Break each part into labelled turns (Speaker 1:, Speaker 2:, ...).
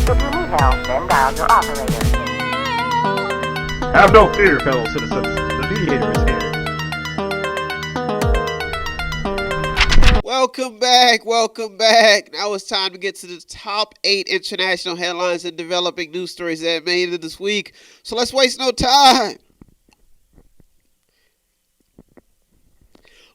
Speaker 1: If you need help, then dial your operator.
Speaker 2: Have no fear, fellow citizens. The Mediator is here.
Speaker 3: Welcome back. Now it's time to get to the top 8 international headlines and developing news stories that made it this week. So let's waste no time.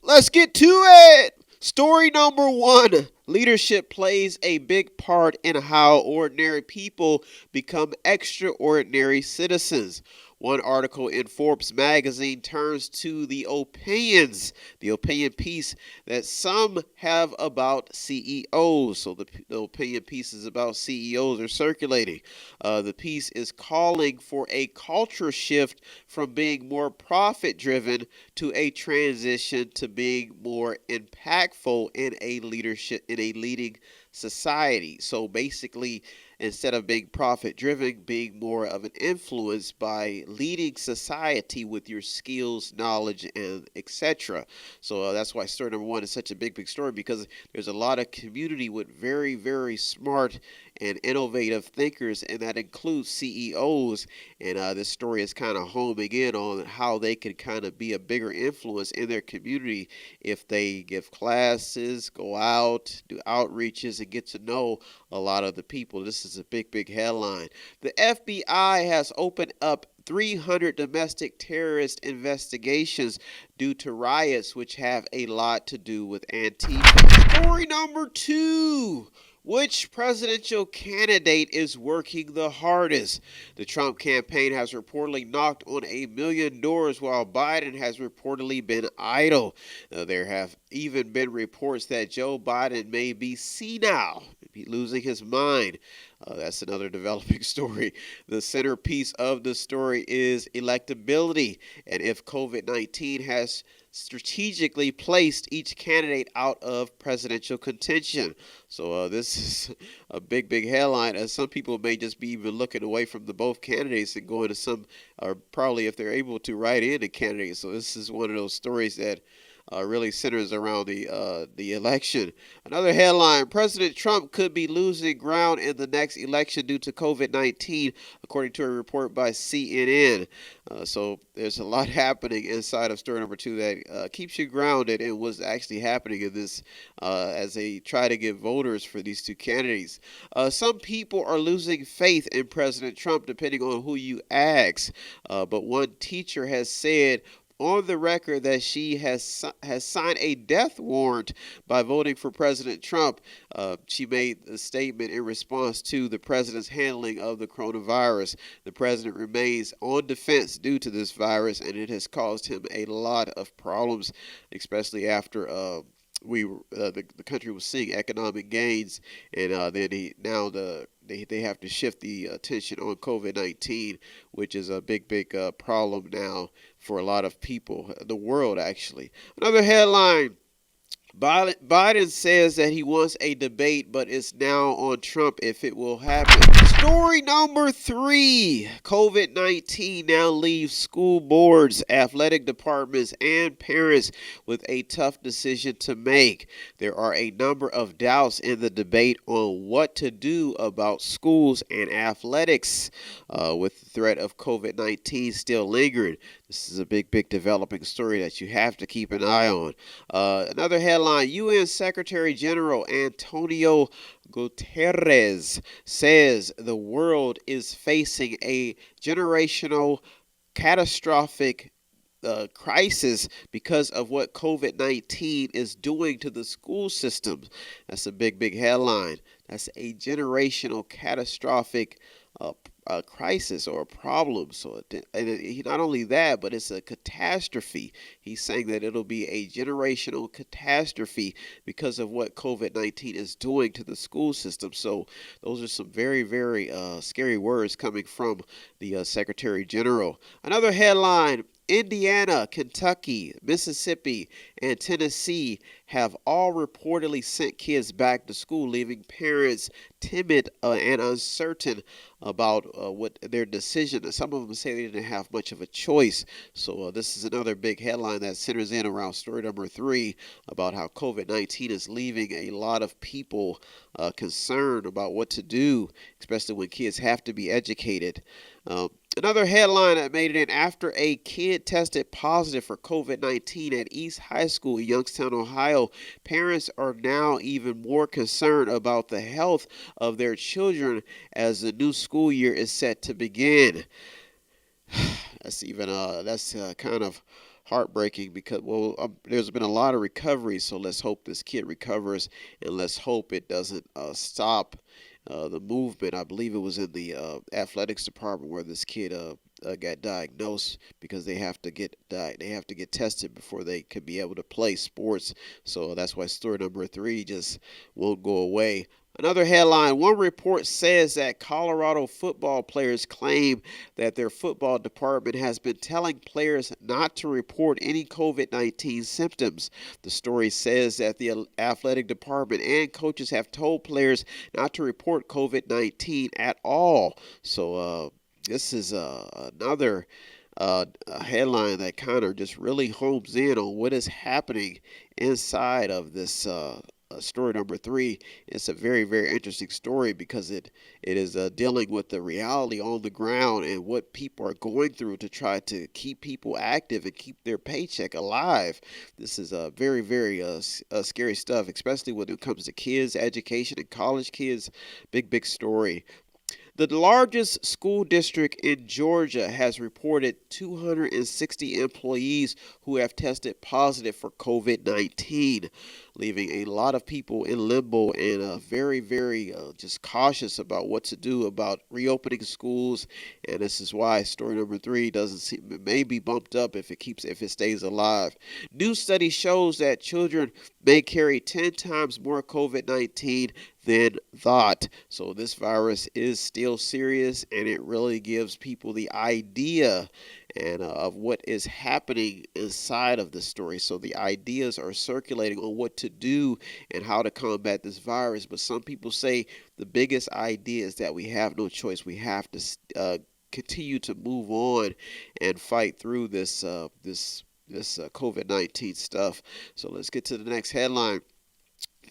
Speaker 3: Let's get to it. Story number 1. Leadership plays a big part in how ordinary people become extraordinary citizens. One article in Forbes magazine turns to the opinion piece that some have about CEOs. So the opinion pieces about CEOs are circulating. The piece is calling for a culture shift from being more profit-driven to a transition to being more impactful in a leading society. So basically, instead of being profit-driven, being more of an influence by leading society with your skills, knowledge, and etc. So that's why story number 1 is such a big story, because there's a lot of community with very, very smart and innovative thinkers, and that includes CEOs. And this story is kind of homing in on how they can kind of be a bigger influence in their community if they give classes, go out, do outreaches, and get to know a lot of the people. This is a big headline. The FBI has opened up 300 domestic terrorist investigations due to riots, which have a lot to do with Antifa. Story number 2. Which presidential candidate is working the hardest? The Trump campaign has reportedly knocked on 1 million doors, while Biden has reportedly been idle. There have even been reports that Joe Biden may be senile, be losing his mind. That's another developing story. The centerpiece of the story is electability, and if COVID-19 has strategically placed each candidate out of presidential contention. So this is a big headline, as some people may just be even looking away from the both candidates and going to some, or probably if they're able to, write in a candidate. So this is one of those stories that really centers around the election. Another headline: President Trump could be losing ground in the next election due to COVID-19, according to a report by CNN. So there's a lot happening inside of story number 2 that keeps you grounded in what's actually happening in this as they try to get voters for these 2 candidates. Some people are losing faith in President Trump, depending on who you ask. But one teacher has said on the record that she has signed a death warrant by voting for President Trump. She made a statement in response to the president's handling of the coronavirus. The president remains on defense due to this virus, and it has caused him a lot of problems, especially after the country was seeing economic gains, and then they have to shift the attention on COVID-19, which is a big problem now for a lot of people, the world actually. Another headline: Biden says that he wants a debate, but it's now on Trump if it will happen. Story number 3. COVID-19 now leaves school boards, athletic departments, and parents with a tough decision to make. There are a number of doubts in the debate on what to do about schools and athletics, with the threat of COVID-19 still lingering. This is a big developing story that you have to keep an eye on. Another headline: UN Secretary General Antonio Guterres says the world is facing a generational catastrophic crisis because of what COVID-19 is doing to the school system. That's a big headline. That's a generational catastrophic crisis or a problem. So not only that, but it's a catastrophe. He's saying that it'll be a generational catastrophe because of what COVID-19 is doing to the school system. So those are some very scary words coming from the Secretary General. Another headline: Indiana, Kentucky, Mississippi, and Tennessee have all reportedly sent kids back to school, leaving parents timid and uncertain about what their decision. Some of them say they didn't have much of a choice. So this is another big headline that centers in around story number 3 about how COVID-19 is leaving a lot of people concerned about what to do, especially when kids have to be educated. Another headline that made it in: after a kid tested positive for COVID-19 at East High School in Youngstown, Ohio, parents are now even more concerned about the health of their children as the new school year is set to begin. That's kind of heartbreaking because, there's been a lot of recovery, so let's hope this kid recovers, and let's hope it doesn't stop the movement. I believe it was in the athletics department where this kid got diagnosed, because they have to get tested before they can be able to play sports. So that's why story number 3 just won't go away. Another headline: one report says that Colorado football players claim that their football department has been telling players not to report any COVID-19 symptoms. The story says that the athletic department and coaches have told players not to report COVID-19 at all. So this is another headline that kind of just really homes in on what is happening inside of this story number 3. It's a very, very interesting story because it is dealing with the reality on the ground and what people are going through to try to keep people active and keep their paycheck alive. This is very, very scary stuff, especially when it comes to kids, education, and college kids. Big story. The largest school district in Georgia has reported 260 employees who have tested positive for COVID-19, leaving a lot of people in limbo and very, very just cautious about what to do about reopening schools. And this is why story number 3 it may be bumped up if it stays alive. New study shows that children may carry 10 times more COVID-19 than thought. So this virus is still serious, and it really gives people the idea of what is happening inside of the story. So the ideas are circulating on what to do and how to combat this virus. But some people say the biggest idea is that we have no choice. We have to continue to move on and fight through this COVID-19 stuff. So let's get to the next headline.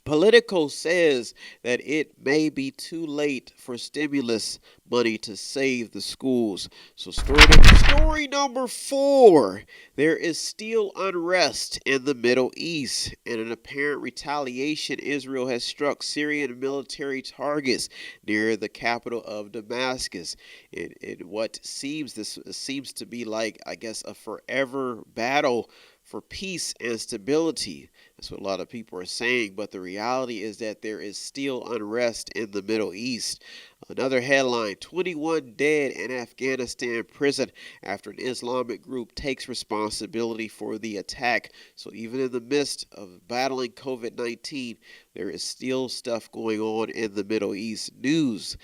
Speaker 3: Politico says that it may be too late for stimulus money to save the schools. So story number 4, there is still unrest in the Middle East. In an apparent retaliation, Israel has struck Syrian military targets near the capital of Damascus. This seems to be like, I guess, a forever battle for peace and stability. That's what a lot of people are saying, but the reality is that there is still unrest in the Middle East. Another headline: 21 dead in Afghanistan prison after an Islamic group takes responsibility for the attack. So even in the midst of battling COVID-19, there is still stuff going on in the Middle East. News,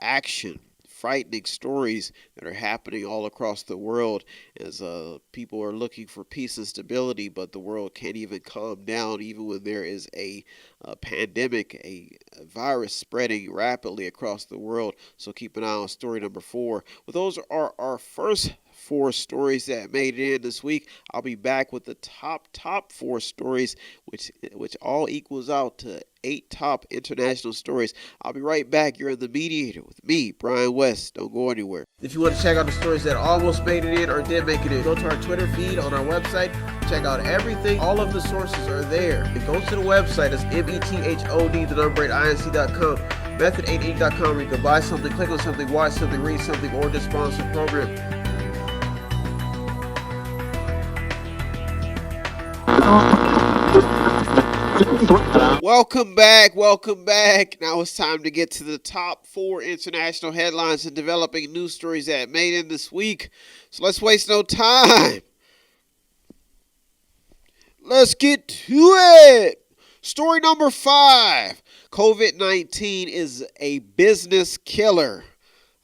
Speaker 3: action, frightening stories that are happening all across the world as people are looking for peace and stability, but the world can't even calm down even when there is a pandemic, a virus spreading rapidly across the world. So keep an eye on story number 4. Well, those are our first 4 stories that made it in this week. I'll be back with the top 4 stories, which all equals out to 8 top international stories. I'll be right back. You're in the Mediator with me, Brian West. Don't go anywhere. If you want to check out the stories that almost made it in or did make it in, go to our Twitter feed on our website. Check out everything. All of the sources are there. And go to the website. It's method8inc.com, method8inc.com, where you can buy something, click on something, watch something, read something, or just sponsor a program. Welcome back. Now it's time to get to the top 4 international headlines and developing news stories that made in this week. So let's waste no time. Let's get to it. Story number 5. COVID-19 is a business killer.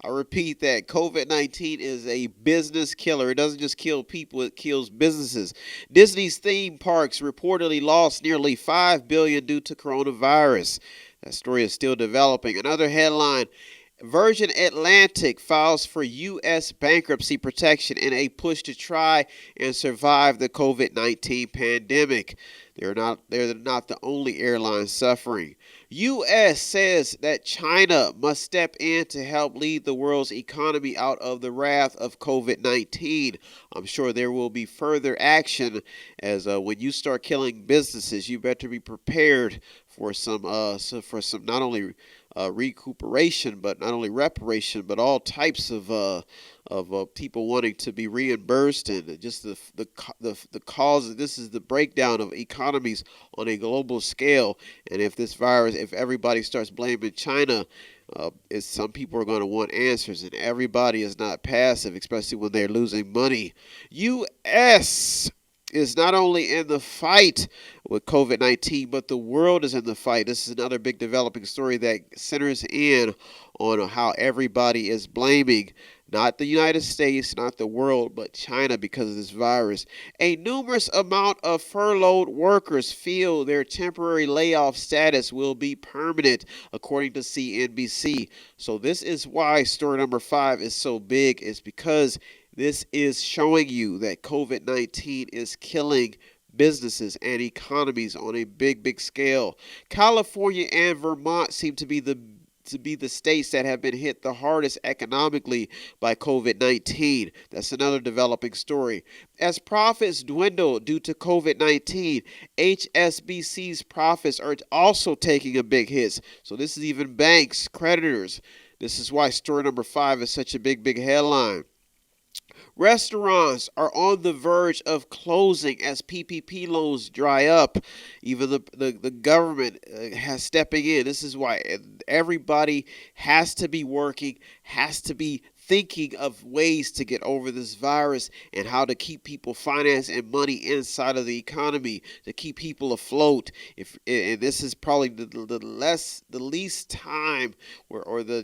Speaker 3: I repeat that. COVID-19 is a business killer. It doesn't just kill people, it kills businesses. Disney's theme parks reportedly lost nearly $5 billion due to coronavirus. That story is still developing. Another headline: Virgin Atlantic files for U.S. bankruptcy protection in a push to try and survive the COVID-19 pandemic. They're not the only airline suffering. U.S. says that China must step in to help lead the world's economy out of the wrath of COVID-19. I'm sure there will be further action as when you start killing businesses, you better be prepared for some not only recuperation, but not only reparation, but all types of people wanting to be reimbursed, and just the cause. This is the breakdown of economies on a global scale. And if everybody starts blaming China, some people are going to want answers, and everybody is not passive, especially when they're losing money. U.S. is not only in the fight with COVID-19, but the world is in the fight. This is another big developing story that centers in on how everybody is blaming not the United States, not the world, but China because of this virus. A numerous amount of furloughed workers feel their temporary layoff status will be permanent, according to CNBC. So this is why story number 5 is so big. It's because this is showing you that COVID-19 is killing businesses and economies on a big scale. California and Vermont seem to be the states that have been hit the hardest economically by COVID-19. That's another developing story. As profits dwindle due to COVID-19, HSBC's profits are also taking a big hit. So this is even banks, creditors. This is why story number 5 is such a big headline. Restaurants are on the verge of closing as PPP loans dry up. Even the government has stepping in. This is why everybody has to be working, has to be thinking of ways to get over this virus and how to keep people finance and money inside of the economy to keep people afloat. And this is probably the least time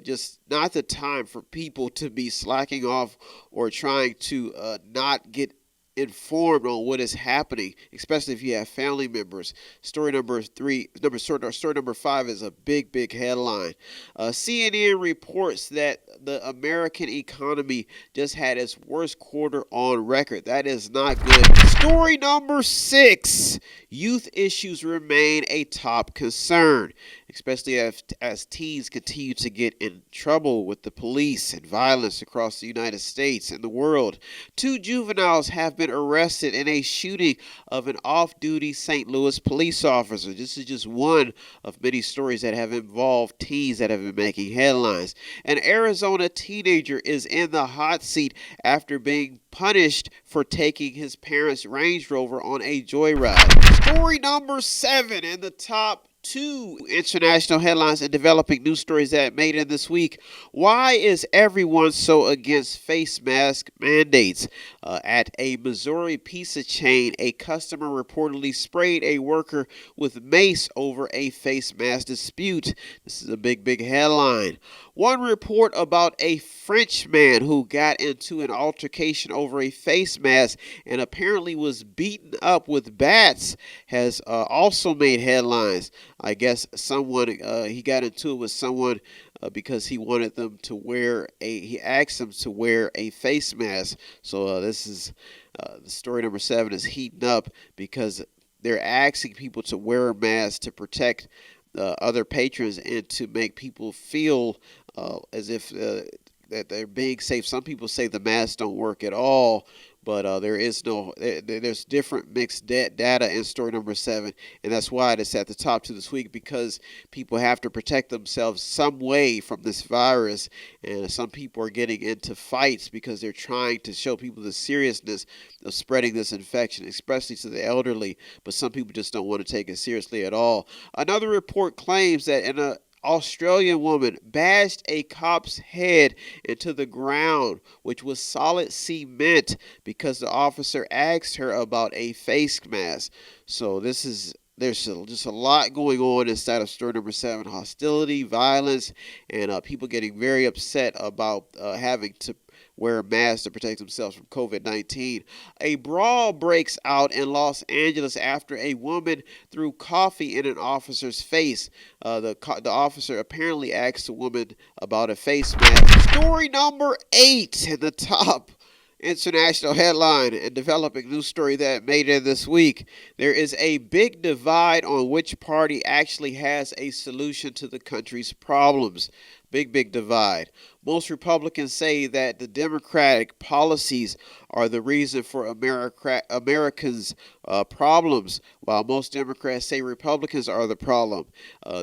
Speaker 3: just not the time for people to be slacking off or trying to not get informed on what is happening, especially if you have family members. Story number 5 is a big headline. CNN reports that the American economy just had its worst quarter on record. That is not good. Story number 6. Youth issues remain a top concern, especially as teens continue to get in trouble with the police and violence across the United States and the world. 2 juveniles have been arrested in a shooting of an off-duty St. Louis police officer. This is just one of many stories that have involved teens that have been making headlines. An Arizona teenager is in the hot seat after being punished for taking his parents' Range Rover on a joyride. Story number 7 in the top 2 international headlines and developing news stories that made it this week. Why is everyone so against face mask mandates? At a Missouri pizza chain, a customer reportedly sprayed a worker with mace over a face mask dispute. This is a big headline. One report about a French man who got into an altercation over a face mask and apparently was beaten up with bats has also made headlines. I guess he got into it with someone because he wanted them to he asked them to wear a face mask. So this is the story number 7 is heating up because they're asking people to wear a mask to protect other patrons and to make people feel as if that they're being safe. Some people say the masks don't work at all, but there's different mixed data in story number 7, and that's why it's at the top 2 this week, because people have to protect themselves some way from this virus, and some people are getting into fights because they're trying to show people the seriousness of spreading this infection, especially to the elderly, but some people just don't want to take it seriously at all. Another report claims that an Australian woman bashed a cop's head into the ground, which was solid cement, because the officer asked her about a face mask. So this is there's just a lot going on inside of story number 7: hostility, violence, and people getting very upset about having to wear a mask to protect themselves from COVID-19. A brawl breaks out in Los Angeles after a woman threw coffee in an officer's face. The officer apparently asked the woman about a face mask. Story number 8 in the top international headline and developing news story that made it this week. There is a big divide on which party actually has a solution to the country's problems. Big divide. Most Republicans say that the Democratic policies are the reason for Americans' problems, while most Democrats say Republicans are the problem.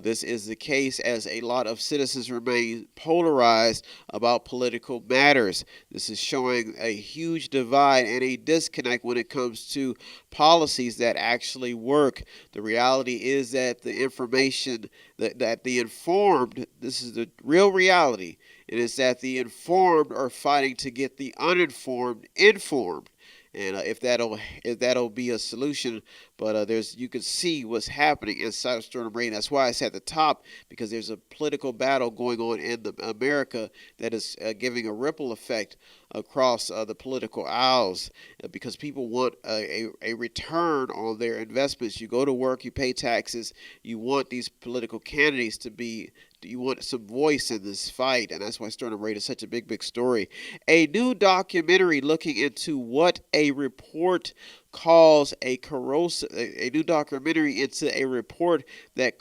Speaker 3: This is the case as a lot of citizens remain polarized about political matters. This is showing a huge divide and a disconnect when it comes to policies that actually work. The reality is that the information that the informed, this is the real reality, it is that the informed are fighting to get the uninformed informed. And if that'll be a solution, but you can see what's happening inside of Sternum Rain. That's why it's at the top, because there's a political battle going on in America that is giving a ripple effect across the political aisles, because people want a return on their investments. You go to work, you pay taxes, you want these political candidates to be. You want some voice in this fight, and that's why Sternum Raid is such a big story. A new documentary looking into what a report calls a corrosive. A new documentary into a report that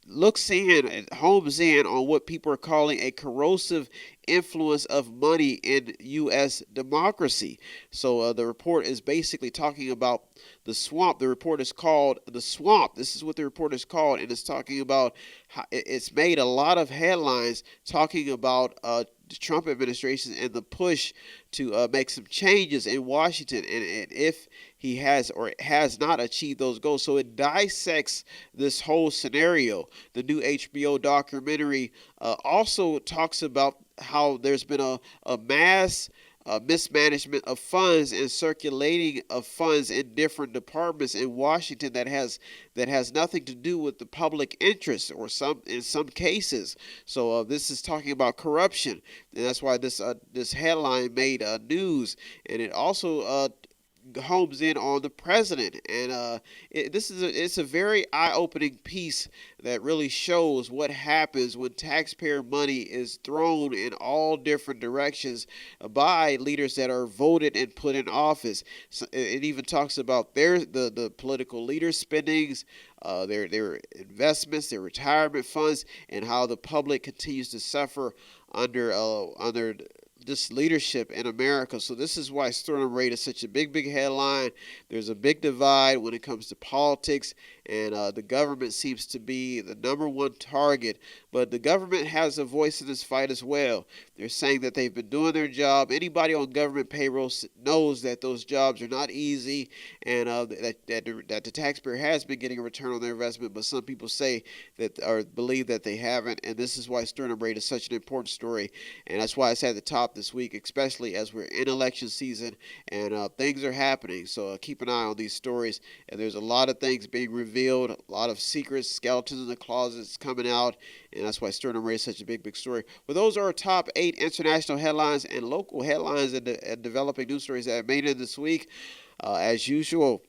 Speaker 3: looks in and homes in on what people are calling a corrosive influence of money in U.S. democracy. So the report is basically talking about the swamp. The report is called The Swamp. This is what the report is called, and it's talking about how it's made a lot of headlines talking about the Trump administration and the push to make some changes in Washington, and if he has or has not achieved those goals. So it dissects this whole scenario. The new HBO documentary also talks about how there's been a mass mismanagement of funds and circulating of funds in different departments in Washington that has nothing to do with the public interest, or in some cases. So this is talking about corruption, and that's why this headline made news. And it also homes in on the president, and it's a very eye-opening piece that really shows what happens when taxpayer money is thrown in all different directions by leaders that are voted and put in office. So it even talks about the political leaders' spendings, their investments, their retirement funds, and how the public continues to suffer under this leadership in America. So this is why Sternum Raid is such a big headline. There's a big divide when it comes to politics, and the government seems to be the number one target. But the government has a voice in this fight as well. They're saying that they've been doing their job. Anybody on government payroll knows that those jobs are not easy, and that the taxpayer has been getting a return on their investment. But some people say that, or believe that they haven't, and this is why Sternum Raid is such an important story, and that's why it's at the top this week, especially as we're in election season and things are happening. So keep an eye on these stories, and there's a lot of things being revealed, a lot of secrets, skeletons in the closets coming out, and that's why Sternum Raid is such a big story. Well, those are our top 8 international headlines and local headlines and developing news stories that made it this week. As usual,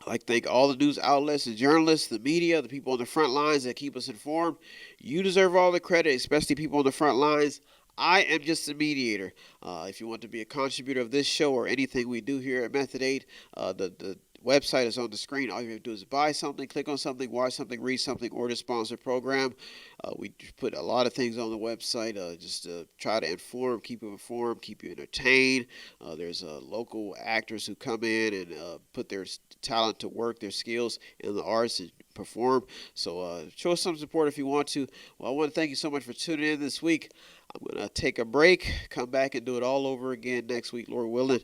Speaker 3: I'd like to thank all the news outlets, the journalists, the media, the people on the front lines that keep us informed. You deserve all the credit, especially people on the front lines. I am just a mediator. If you want to be a contributor of this show or anything we do here at Method 8, the website is on the screen. All you have to do is buy something, click on something, watch something, read something, or to sponsor a program. We put a lot of things on the website just to try to inform, keep you informed, keep you entertained. There's local actors who come in and put their talent to work, their skills in the arts, and perform. So show us some support if you want to. Well, I want to thank you so much for tuning in this week. I'm going to take a break, come back and do it all over again next week, Lord willing.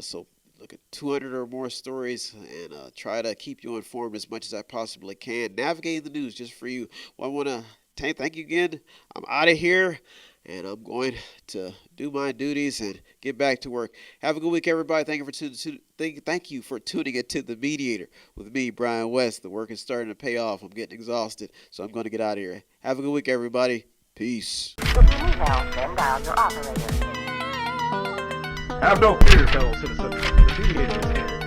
Speaker 3: So look at 200 or more stories and try to keep you informed as much as I possibly can. Navigating the news just for you. Well, I want to thank you again. I'm out of here. and I'm going to do my duties and get back to work. Have a good week, everybody. Thank you for tuning into The Mediator with me, Brian West. The work is starting to pay off. I'm getting exhausted, so I'm going to get out of here. Have a good week, everybody. Peace.
Speaker 1: If you need help, then dial your operator.
Speaker 2: Have no fear, fellow citizens. The Mediator is here.